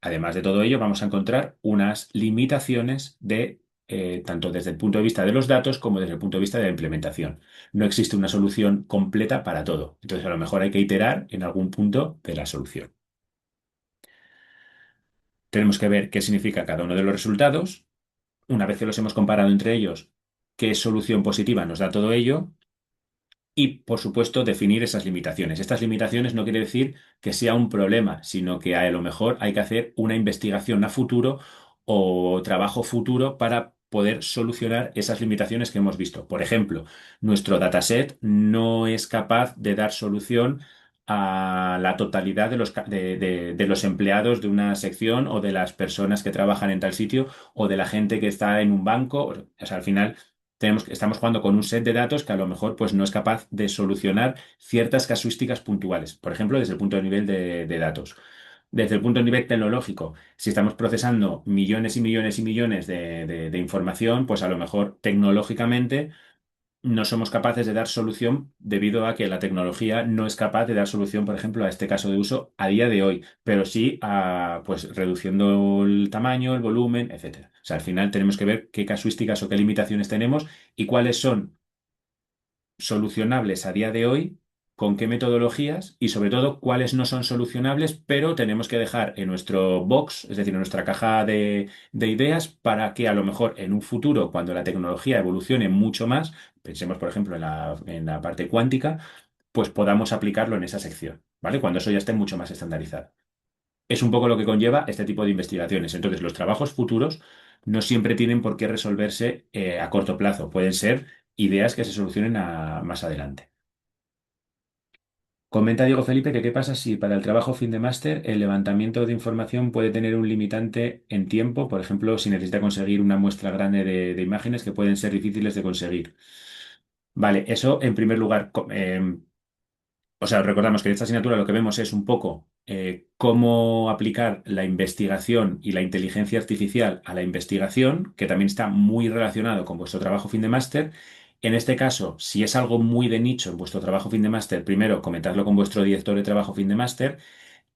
Además de todo ello, vamos a encontrar unas limitaciones tanto desde el punto de vista de los datos como desde el punto de vista de la implementación. No existe una solución completa para todo. Entonces, a lo mejor hay que iterar en algún punto de la solución. Tenemos que ver qué significa cada uno de los resultados. Una vez que los hemos comparado entre ellos, qué solución positiva nos da todo ello. Y, por supuesto, definir esas limitaciones. Estas limitaciones no quiere decir que sea un problema, sino que a lo mejor hay que hacer una investigación a futuro o trabajo futuro para poder solucionar esas limitaciones que hemos visto. Por ejemplo, nuestro dataset no es capaz de dar solución a la totalidad de los empleados de una sección, o de las personas que trabajan en tal sitio, o de la gente que está en un banco. O sea, al final estamos jugando con un set de datos que a lo mejor, pues, no es capaz de solucionar ciertas casuísticas puntuales, por ejemplo, desde el punto de nivel de datos. Desde el punto de nivel tecnológico, si estamos procesando millones y millones y millones de información, pues a lo mejor tecnológicamente no somos capaces de dar solución, debido a que la tecnología no es capaz de dar solución, por ejemplo, a este caso de uso a día de hoy, pero sí pues, reduciendo el tamaño, el volumen, etcétera. O sea, al final tenemos que ver qué casuísticas o qué limitaciones tenemos y cuáles son solucionables a día de hoy, con qué metodologías, y sobre todo cuáles no son solucionables, pero tenemos que dejar en nuestro box, es decir, en nuestra caja de ideas, para que a lo mejor en un futuro, cuando la tecnología evolucione mucho más, pensemos por ejemplo en la parte cuántica, pues podamos aplicarlo en esa sección, ¿vale? Cuando eso ya esté mucho más estandarizado. Es un poco lo que conlleva este tipo de investigaciones. Entonces, los trabajos futuros no siempre tienen por qué resolverse a corto plazo. Pueden ser ideas que se solucionen más adelante. Comenta Diego Felipe que qué pasa si para el trabajo fin de máster el levantamiento de información puede tener un limitante en tiempo, por ejemplo, si necesita conseguir una muestra grande de imágenes que pueden ser difíciles de conseguir. Vale, eso en primer lugar. O sea, recordamos que en esta asignatura lo que vemos es un poco cómo aplicar la investigación y la inteligencia artificial a la investigación, que también está muy relacionado con vuestro trabajo fin de máster. En este caso, si es algo muy de nicho en vuestro trabajo fin de máster, primero comentadlo con vuestro director de trabajo fin de máster.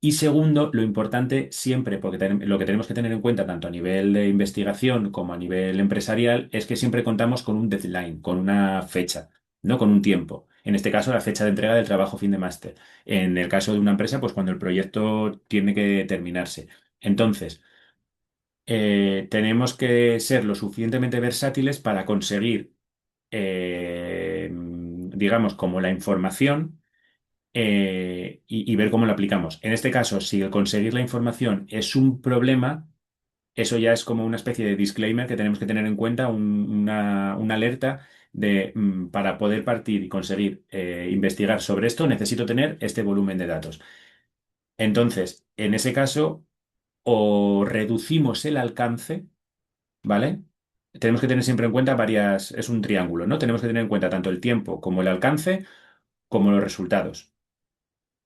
Y segundo, lo importante siempre, porque lo que tenemos que tener en cuenta tanto a nivel de investigación como a nivel empresarial, es que siempre contamos con un deadline, con una fecha, no con un tiempo. En este caso, la fecha de entrega del trabajo fin de máster. En el caso de una empresa, pues cuando el proyecto tiene que terminarse. Entonces, tenemos que ser lo suficientemente versátiles para conseguir, digamos, como la información y ver cómo lo aplicamos. En este caso, si el conseguir la información es un problema, eso ya es como una especie de disclaimer que tenemos que tener en cuenta, una alerta de para poder partir y conseguir investigar sobre esto, necesito tener este volumen de datos. Entonces, en ese caso, o reducimos el alcance, ¿vale? Tenemos que tener siempre en cuenta varias, es un triángulo, ¿no? Tenemos que tener en cuenta tanto el tiempo como el alcance, como los resultados.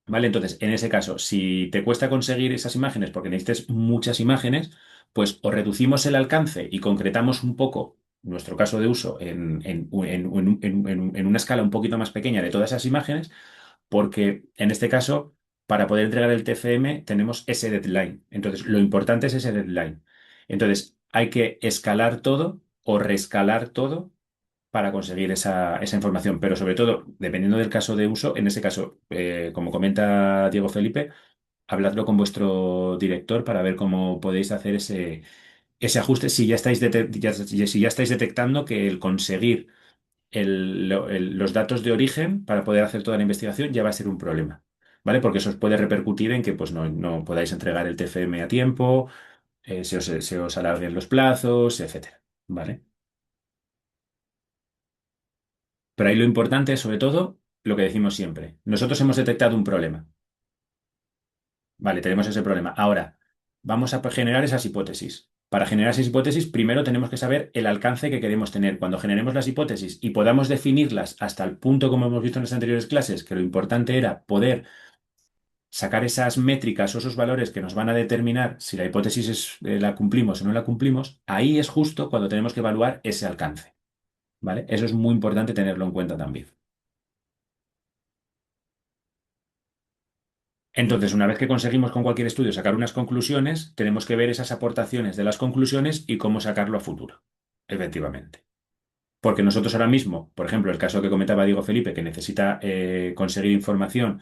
¿Vale? Entonces, en ese caso, si te cuesta conseguir esas imágenes porque necesites muchas imágenes, pues o reducimos el alcance y concretamos un poco nuestro caso de uso en una escala un poquito más pequeña de todas esas imágenes, porque en este caso, para poder entregar el TFM, tenemos ese deadline. Entonces, lo importante es ese deadline. Entonces, hay que escalar todo o reescalar todo para conseguir esa información. Pero sobre todo, dependiendo del caso de uso, en ese caso, como comenta Diego Felipe, habladlo con vuestro director para ver cómo podéis hacer ese ajuste si ya estáis, si ya estáis detectando que el conseguir los datos de origen para poder hacer toda la investigación ya va a ser un problema. ¿Vale? Porque eso os puede repercutir en que pues, no podáis entregar el TFM a tiempo, se os alarguen los plazos, etcétera. ¿Vale? Pero ahí lo importante es, sobre todo, lo que decimos siempre. Nosotros hemos detectado un problema. Vale, tenemos ese problema. Ahora, vamos a generar esas hipótesis. Para generar esas hipótesis, primero tenemos que saber el alcance que queremos tener. Cuando generemos las hipótesis y podamos definirlas hasta el punto, como hemos visto en las anteriores clases, que lo importante era poder sacar esas métricas o esos valores que nos van a determinar si la hipótesis la cumplimos o no la cumplimos, ahí es justo cuando tenemos que evaluar ese alcance. ¿Vale? Eso es muy importante tenerlo en cuenta también. Entonces, una vez que conseguimos con cualquier estudio sacar unas conclusiones, tenemos que ver esas aportaciones de las conclusiones y cómo sacarlo a futuro, efectivamente. Porque nosotros ahora mismo, por ejemplo, el caso que comentaba Diego Felipe, que necesita conseguir información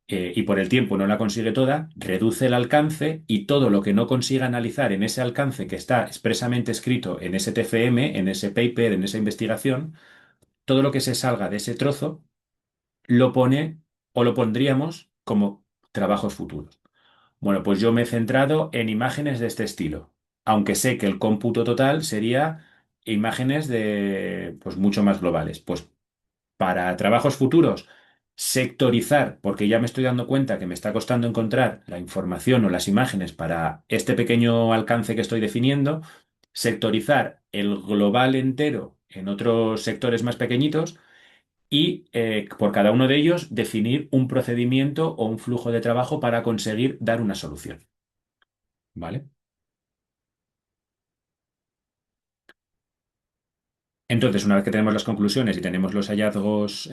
y por el tiempo no la consigue toda, reduce el alcance y todo lo que no consiga analizar en ese alcance que está expresamente escrito en ese TFM, en ese paper, en esa investigación, todo lo que se salga de ese trozo lo pone o lo pondríamos como trabajos futuros. Bueno, pues yo me he centrado en imágenes de este estilo, aunque sé que el cómputo total sería imágenes de, pues, mucho más globales. Pues para trabajos futuros, sectorizar, porque ya me estoy dando cuenta que me está costando encontrar la información o las imágenes para este pequeño alcance que estoy definiendo, sectorizar el global entero en otros sectores más pequeñitos y por cada uno de ellos definir un procedimiento o un flujo de trabajo para conseguir dar una solución. ¿Vale? Entonces, una vez que tenemos las conclusiones y tenemos los hallazgos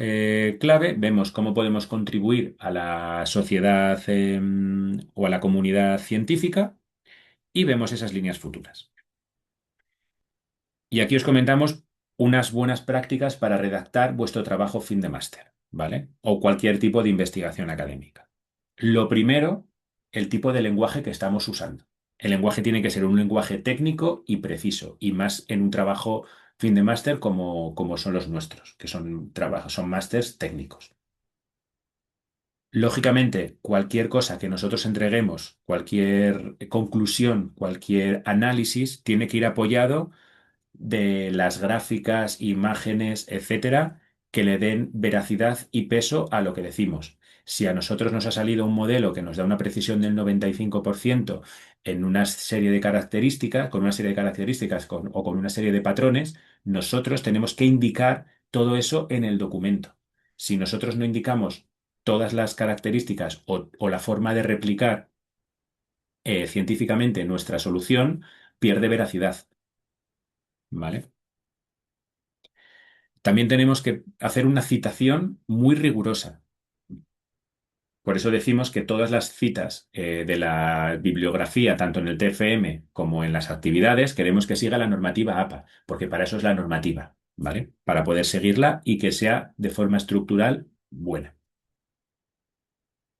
clave, vemos cómo podemos contribuir a la sociedad o a la comunidad científica y vemos esas líneas futuras. Y aquí os comentamos unas buenas prácticas para redactar vuestro trabajo fin de máster, ¿vale? O cualquier tipo de investigación académica. Lo primero, el tipo de lenguaje que estamos usando. El lenguaje tiene que ser un lenguaje técnico y preciso, y más en un trabajo fin de máster como son los nuestros, que son trabajos, son másters técnicos. Lógicamente, cualquier cosa que nosotros entreguemos, cualquier conclusión, cualquier análisis, tiene que ir apoyado de las gráficas, imágenes, etcétera, que le den veracidad y peso a lo que decimos. Si a nosotros nos ha salido un modelo que nos da una precisión del 95% en una serie de características, con una serie de características o con una serie de patrones, nosotros tenemos que indicar todo eso en el documento. Si nosotros no indicamos todas las características o la forma de replicar científicamente nuestra solución, pierde veracidad. ¿Vale? También tenemos que hacer una citación muy rigurosa. Por eso decimos que todas las citas de la bibliografía, tanto en el TFM como en las actividades, queremos que siga la normativa APA, porque para eso es la normativa, ¿vale? Para poder seguirla y que sea de forma estructural buena.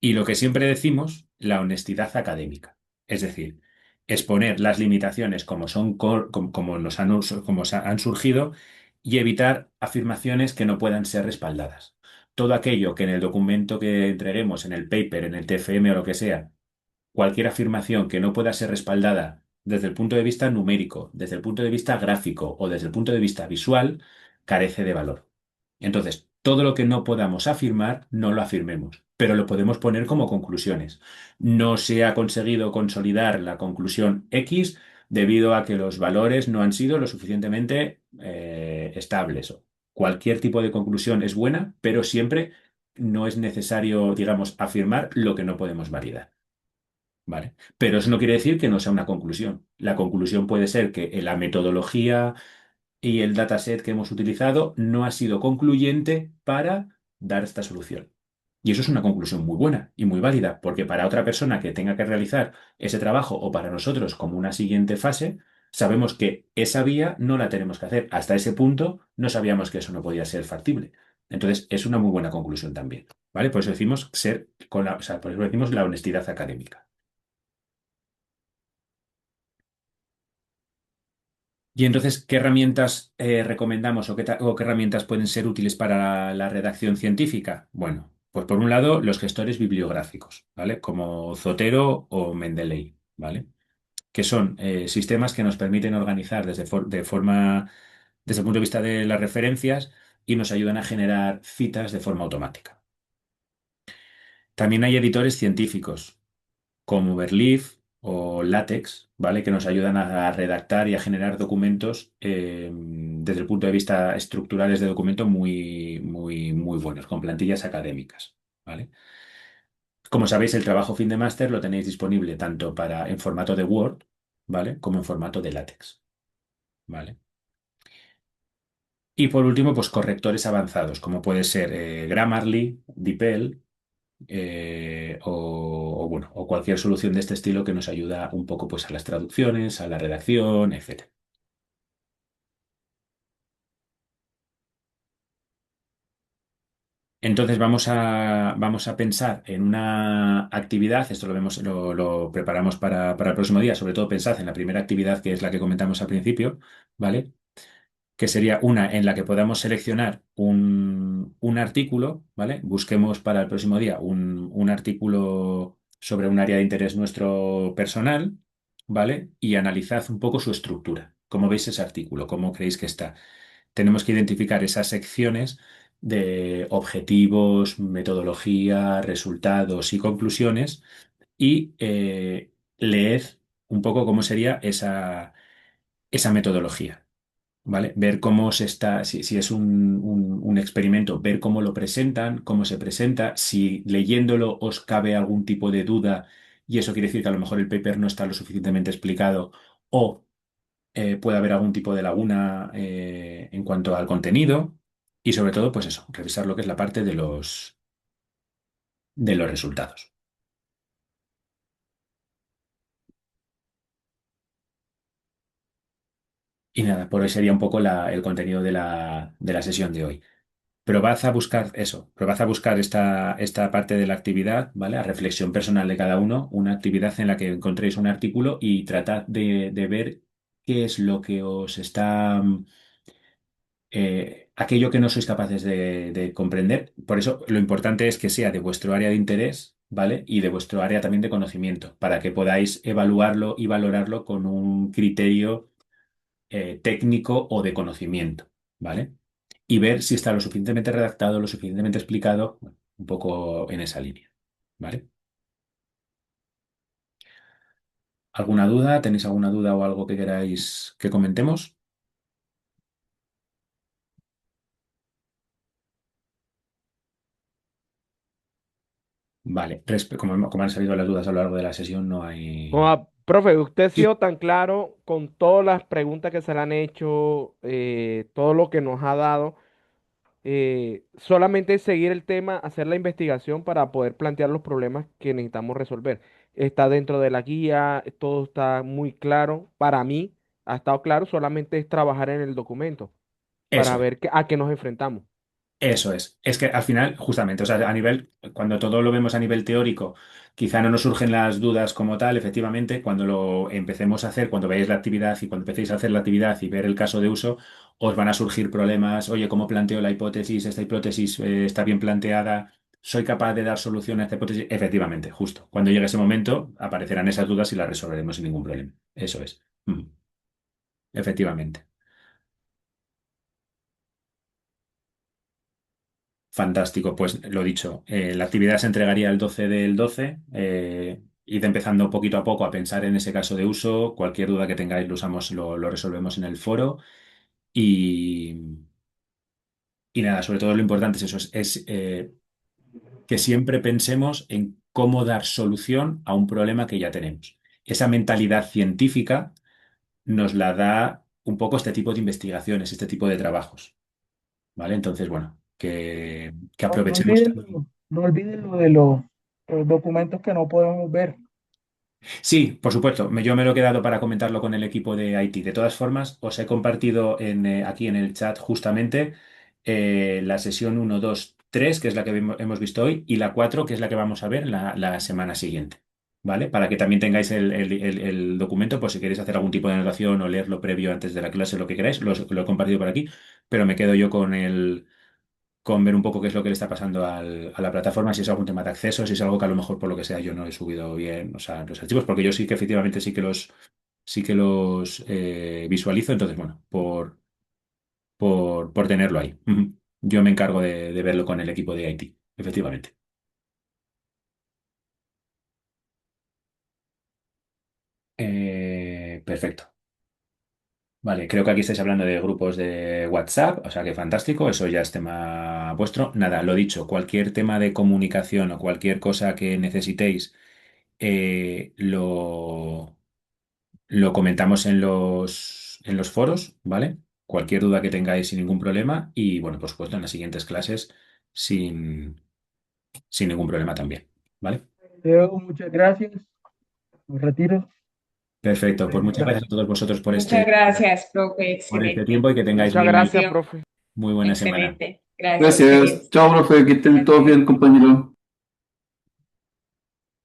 Y lo que siempre decimos, la honestidad académica. Es decir, exponer las limitaciones como son, como nos han, como han surgido y evitar afirmaciones que no puedan ser respaldadas. Todo aquello que en el documento que entreguemos, en el paper, en el TFM o lo que sea, cualquier afirmación que no pueda ser respaldada desde el punto de vista numérico, desde el punto de vista gráfico o desde el punto de vista visual, carece de valor. Entonces, todo lo que no podamos afirmar, no lo afirmemos, pero lo podemos poner como conclusiones. No se ha conseguido consolidar la conclusión X debido a que los valores no han sido lo suficientemente estables. Cualquier tipo de conclusión es buena, pero siempre no es necesario, digamos, afirmar lo que no podemos validar. ¿Vale? Pero eso no quiere decir que no sea una conclusión. La conclusión puede ser que la metodología y el dataset que hemos utilizado no ha sido concluyente para dar esta solución. Y eso es una conclusión muy buena y muy válida, porque para otra persona que tenga que realizar ese trabajo o para nosotros como una siguiente fase, sabemos que esa vía no la tenemos que hacer. Hasta ese punto no sabíamos que eso no podía ser factible. Entonces, es una muy buena conclusión también. ¿Vale? Por eso decimos ser con la, o sea, por eso decimos la honestidad académica. Y entonces, ¿qué herramientas recomendamos o qué herramientas pueden ser útiles para la redacción científica? Bueno, pues por un lado, los gestores bibliográficos, ¿vale? Como Zotero o Mendeley, ¿vale? Que son sistemas que nos permiten organizar de forma, desde el punto de vista de las referencias y nos ayudan a generar citas de forma automática. También hay editores científicos como Verlif o LaTeX, ¿vale? Que nos ayudan a redactar y a generar documentos desde el punto de vista estructurales de documento muy, muy, muy buenos, con plantillas académicas, ¿vale? Como sabéis, el trabajo fin de máster lo tenéis disponible tanto en formato de Word, ¿vale? Como en formato de LaTeX, ¿vale? Y por último, pues correctores avanzados, como puede ser Grammarly, DeepL, bueno, o cualquier solución de este estilo que nos ayuda un poco pues, a las traducciones, a la redacción, etcétera. Entonces vamos a pensar en una actividad, esto lo vemos, lo preparamos para el próximo día, sobre todo pensad en la primera actividad que es la que comentamos al principio, ¿vale? Que sería una en la que podamos seleccionar un artículo, ¿vale? Busquemos para el próximo día un artículo sobre un área de interés nuestro personal, ¿vale? Y analizad un poco su estructura. ¿Cómo veis ese artículo? ¿Cómo creéis que está? Tenemos que identificar esas secciones de objetivos, metodología, resultados y conclusiones y leed un poco cómo sería esa metodología. ¿Vale? Ver cómo se está, si es un experimento, ver cómo lo presentan, cómo se presenta, si leyéndolo os cabe algún tipo de duda y eso quiere decir que a lo mejor el paper no está lo suficientemente explicado o puede haber algún tipo de laguna en cuanto al contenido y sobre todo, pues eso, revisar lo que es la parte de los resultados. Y nada, por hoy sería un poco el contenido de la sesión de hoy. Probad a buscar eso, probad a buscar esta parte de la actividad, ¿vale? A reflexión personal de cada uno, una actividad en la que encontréis un artículo y tratad de ver qué es lo que os está, aquello que no sois capaces de comprender. Por eso lo importante es que sea de vuestro área de interés, ¿vale? Y de vuestro área también de conocimiento, para que podáis evaluarlo y valorarlo con un criterio técnico o de conocimiento, ¿vale? Y ver si está lo suficientemente redactado, lo suficientemente explicado, bueno, un poco en esa línea, ¿vale? ¿Alguna duda? ¿Tenéis alguna duda o algo que queráis que comentemos? Vale, como han salido las dudas a lo largo de la sesión, no hay... Profe, usted ha Sí. sido tan claro con todas las preguntas que se le han hecho, todo lo que nos ha dado. solamente seguir el tema, hacer la investigación para poder plantear los problemas que necesitamos resolver. Está dentro de la guía, todo está muy claro. Para mí, ha estado claro, solamente es trabajar en el documento para Eso es. ver a qué nos enfrentamos. Eso es. Es que al final, justamente, o sea, a nivel, cuando todo lo vemos a nivel teórico, quizá no nos surgen las dudas como tal, efectivamente, cuando lo empecemos a hacer, cuando veáis la actividad y cuando empecéis a hacer la actividad y ver el caso de uso, os van a surgir problemas. Oye, ¿cómo planteo la hipótesis? ¿Esta hipótesis está bien planteada? ¿Soy capaz de dar solución a esta hipótesis? Efectivamente, justo. Cuando llegue ese momento, aparecerán esas dudas y las resolveremos sin ningún problema. Eso es. Efectivamente. Fantástico, pues lo dicho, la actividad se entregaría el 12 del 12. Id empezando poquito a poco a pensar en ese caso de uso. Cualquier duda que tengáis lo usamos, lo resolvemos en el foro. Y, y nada, sobre todo lo importante es eso, es que siempre pensemos en cómo dar solución a un problema que ya tenemos. Esa mentalidad científica nos la da un poco este tipo de investigaciones, este tipo de trabajos, ¿vale? Entonces, bueno, que No, aprovechemos. no olviden lo de los documentos que no podemos ver. Sí, por supuesto. Yo me lo he quedado para comentarlo con el equipo de IT. De todas formas, os he compartido aquí en el chat justamente la sesión 1, 2, 3, que es la que hemos visto hoy, y la 4, que es la que vamos a ver la semana siguiente. ¿Vale? Para que también tengáis el documento, por si queréis hacer algún tipo de anotación o leerlo previo antes de la clase, lo que queráis, lo he compartido por aquí, pero me quedo yo con ver un poco qué es lo que le está pasando a la plataforma, si es algún tema de acceso, si es algo que a lo mejor por lo que sea yo no he subido bien, o sea, los archivos, porque yo sí que efectivamente sí que los visualizo, entonces bueno, por tenerlo ahí. Ujú. Yo me encargo de verlo con el equipo de IT, efectivamente. Perfecto. Vale, creo que aquí estáis hablando de grupos de WhatsApp, o sea que fantástico, eso ya es tema vuestro. Nada, lo dicho, cualquier tema de comunicación o cualquier cosa que necesitéis eh, lo, lo comentamos en los foros, ¿vale? Cualquier duda que tengáis sin ningún problema y, bueno, por supuesto, en las siguientes clases sin, sin ningún problema también, ¿vale? Diego, muchas gracias. Me retiro. Perfecto, pues Feliz muchas tarde. gracias a todos vosotros por Muchas gracias, profe. por este Excelente tiempo y que tengáis Muchas muy, gracias, información. profe. muy buena semana. Excelente. Gracias, Gracias. queridos. Chao, profe, que estén todos Gracias. bien, compañeros.